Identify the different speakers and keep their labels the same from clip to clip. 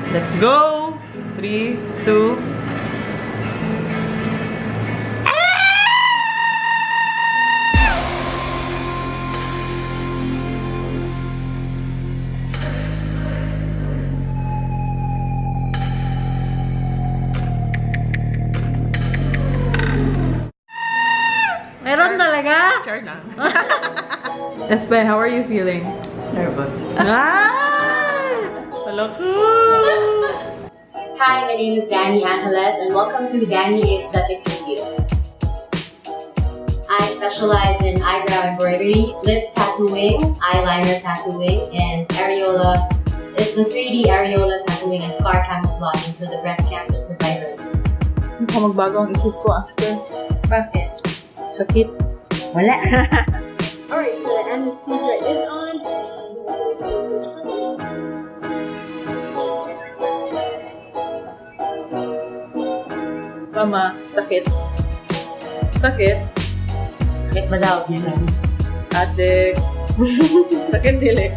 Speaker 1: Let's go! 3, 2...
Speaker 2: Meron talaga?
Speaker 1: Sure lang. Espe, how are you feeling?
Speaker 3: Nervous.
Speaker 1: Ay! Wala ko!
Speaker 4: Hi, my name is Danny Angeles and welcome to Danny Aesthetics Review. I specialize in eyebrow embroidery, lip tattooing, eyeliner tattooing, and areola. It's the 3D areola tattooing and scar camouflaging for the breast cancer survivors.
Speaker 1: Mukhang magbago ang isip ko after.
Speaker 2: Bakit?
Speaker 1: Sakit.
Speaker 2: Wala.
Speaker 4: Alright, so the anesthesia is on.
Speaker 1: Mama, sakit. Sakit?
Speaker 2: Sakit ba daw?
Speaker 1: Ate. Sakit dili.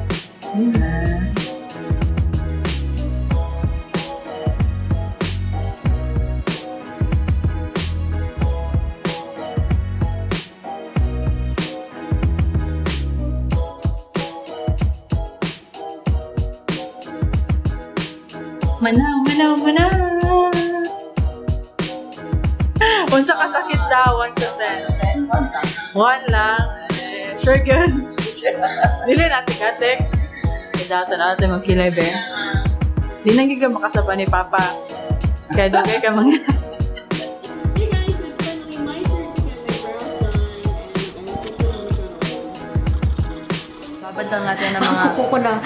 Speaker 1: Manaw. Unsa ka sakit daw? 1 to 10. 1 lang. Eh, sure good. Dili natin katek. Kaya natin magkilay be. Di nang giga makasapa ni Papa. Kaya dugay ka mga...
Speaker 5: Hey guys, it's finally my turn to get my brows done and I'm officially on the phone.
Speaker 1: Babad lang natin ng mga
Speaker 2: Kuko ko na.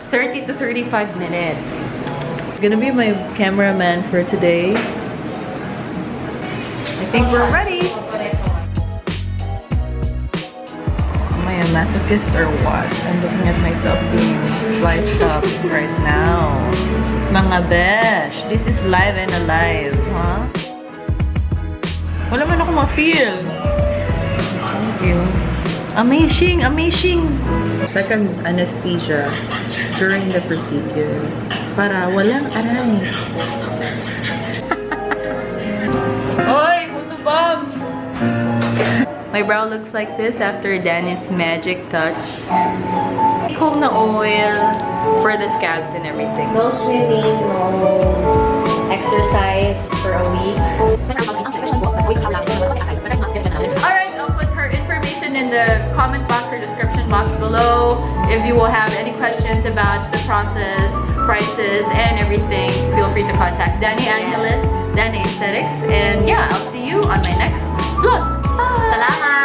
Speaker 1: 30 to 35 minutes. Gonna be my cameraman for today. I think we're ready. Am I a masochist or what? I'm looking at myself being sliced up right now. Mga besh, this is live and alive, huh? Wala man ako ma-feel. Thank you. Amazing! Second anesthesia during the procedure para walang aray. Oy! Photo bomb! My brow looks like this after Danny's magic touch. Home na oil for the scabs and everything.
Speaker 4: No swimming, no exercise for a week.
Speaker 1: Alright, I'll put her information in the comment box or description box below. If you will have any questions about the process, prices, and everything, feel free to contact Danny Angeles, Danny Aesthetics, and yeah, I'll see you on my next vlog. Bye!
Speaker 4: Salamat!